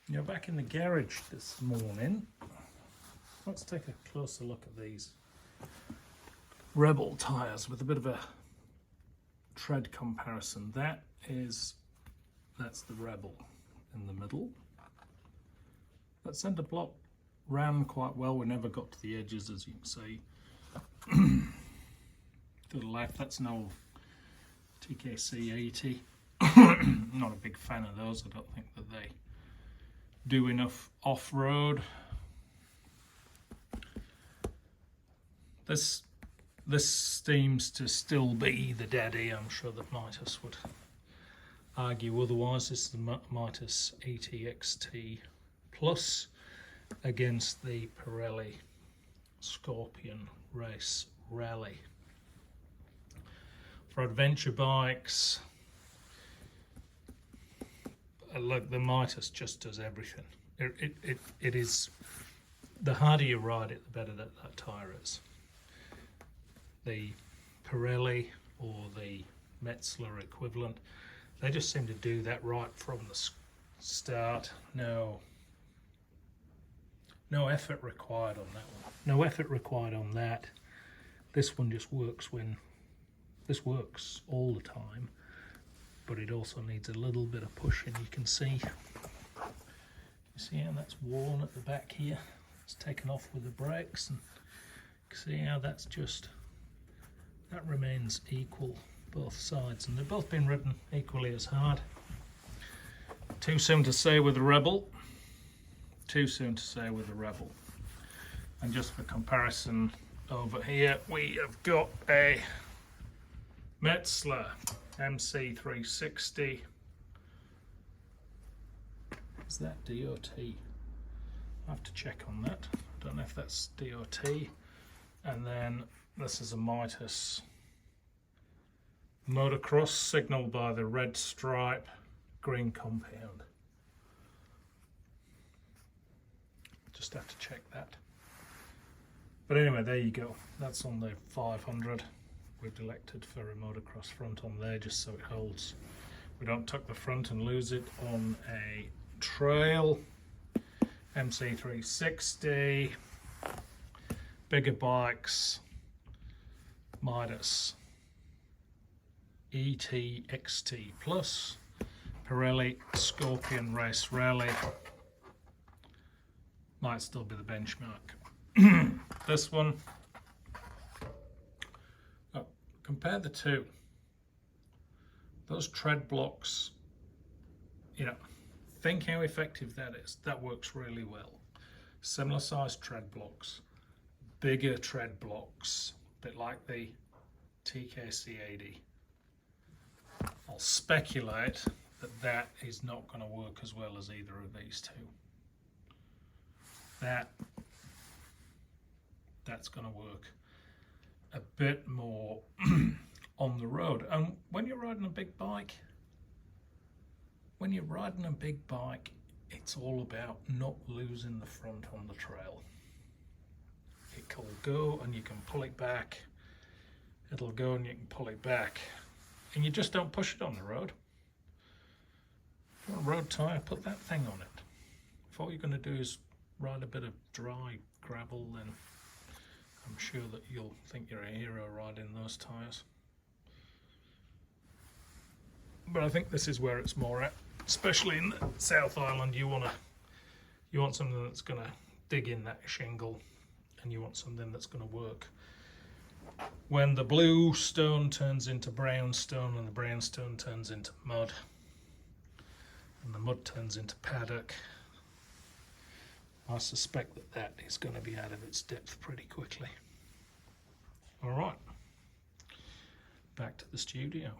You're back in the garage this morning. Let's take a closer look at these Rebel tyres with a bit of a tread comparison. That's the Rebel in the middle. That centre block ran quite well. We never got to the edges, as you can see. To the left, that's an old TKC 80. Not a big fan of those. I don't think that they do enough off-road. This seems to still be the daddy. I'm sure that Midas would argue otherwise. This is the Midas 80 XT Plus against the Pirelli Scorpion Race Rally. For adventure bikes, look, the Midas just does everything. It is, the harder you ride it, the better that tyre is. The Pirelli or the Metzler equivalent, they just seem to do that right from the start. No effort required on that one. No effort required on that. This one just works this works all the time, but it also needs a little bit of pushing. You can see how that's worn at the back here. It's taken off with the brakes, and you can see how that remains equal both sides, and they've both been ridden equally as hard. Too soon to say with the Rebel. Too soon to say with the Rebel. And just for comparison, over here we have got a Metzler MC360. Is that DOT? I have to check on that. I don't know if that's DOT. And then this is a Midas motocross, signalled by the red stripe, green compound. Just have to check that. But anyway, there you go. That's on the 500. We've elected for a motocross front on there just so it holds. We don't tuck the front and lose it on a trail. MC360. Bigger bikes. Midas ET XT Plus. Pirelli Scorpion Race Rally. Might still be the benchmark. This one, compare the two. Those tread blocks, think how effective that is. That works really well. Similar sized tread blocks, bigger tread blocks, a bit like the TKC 80. I'll speculate that is not going to work as well as either of these two. That's going to work a bit more on the road. And when you're riding a big bike, it's all about not losing the front on the trail. It will go and you can pull it back. It'll go and you can pull it back. And you just don't push it on the road. If you want a road tyre, put that thing on it. If all you're going to do is ride a bit of dry gravel, then I'm sure that you'll think you're a hero riding those tyres. But I think this is where it's more at, especially in the South Island. You want something that's going to dig in that shingle, and you want something that's going to work when the blue stone turns into brown stone, and the brown stone turns into mud, and the mud turns into paddock. I suspect that is going to be out of its depth pretty quickly. All right, back to the studio.